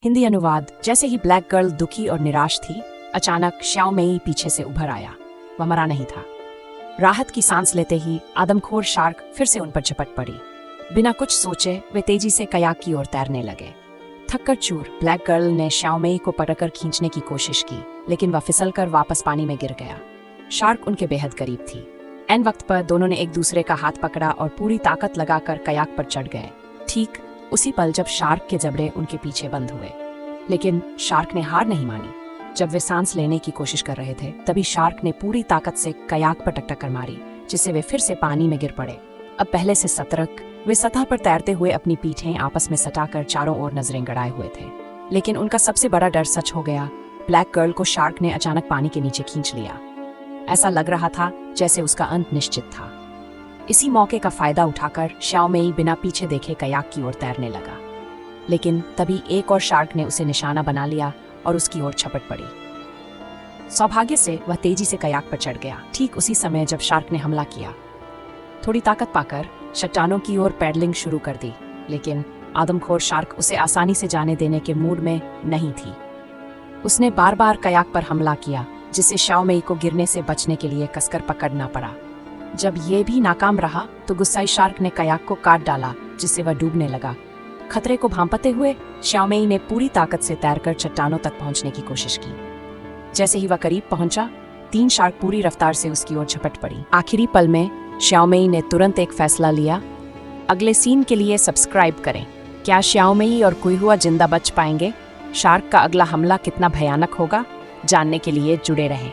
हिंदी अनुवाद। जैसे ही black girl दुखी और निराश थी, अचानक श्याओ मेई पीछे से उभर आया। वह मरा नहीं था। राहत की सांस लेते ही आदमखोर शार्क फिर से उन पर झपट पड़ी। बिना कुछ सोचे वे तेजी से कयाक की ओर तैरने लगे। थककर चूर ब्लैक गर्ल ने श्याओ मेई को पकड़कर खींचने की कोशिश की, लेकिन वह फिसलकर वापस पानी में गिर गया। शार्क उनके बेहद करीब थी। एन वक्त पर दोनों ने एक दूसरे का हाथ पकड़ा और पूरी ताकत लगाकर कयाक पर चढ़ गए। ठीक उसी पल जब शार्क के जबड़े उनके पीछे बंद हुए, लेकिन शार्क ने हार नहीं मानी। जब वे सांस लेने की कोशिश कर रहे थे, तभी शार्क ने पूरी ताकत से कयाक पर टक्कर मारी, जिससे वे फिर से पानी में गिर पड़े। अब पहले से सतर्क, वे सतह पर तैरते हुए अपनी पीठें आपस में सटाकर चारों ओर नजरें गड़ाए हुए थे। लेकिन उनका सबसे बड़ा डर सच हो गया। ब्लैक गर्ल को शार्क ने अचानक पानी के नीचे खींच लिया। ऐसा लग रहा था जैसे उसका अंत निश्चित था। इसी मौके का फायदा उठाकर श्याओ मेई बिना पीछे देखे कयाक की ओर तैरने लगा। लेकिन तभी एक और शार्क ने उसे निशाना बना लिया और उसकी ओर झपट पड़ी। सौभाग्य से वह तेजी से कयाक पर चढ़ गया, ठीक उसी समय जब शार्क ने हमला किया। थोड़ी ताकत पाकर चट्टानों की ओर पैडलिंग शुरू कर दी, लेकिन आदमखोर शार्क उसे आसानी से जाने देने के मूड में नहीं थी। उसने बार बार कयाक पर हमला किया, जिससे श्याओ मेई को गिरने से बचने के लिए कसकर पकड़ना पड़ा। जब ये भी नाकाम रहा तो गुस्साई शार्क ने कयाक को काट डाला, जिससे वह डूबने लगा। खतरे को भांपते हुए श्याओ मेई ने पूरी ताकत से तैरकर चट्टानों तक पहुंचने की कोशिश की। जैसे ही वह करीब पहुंचा, 3 शार्क पूरी रफ्तार से उसकी ओर झपट पड़ी। आखिरी पल में श्याओ मेई ने तुरंत एक फैसला लिया। अगले सीन के लिए सब्सक्राइब करें। क्या श्याओ मेई और कुइहुआ जिंदा बच पाएंगे? शार्क का अगला हमला कितना भयानक होगा? जानने के लिए जुड़े रहें।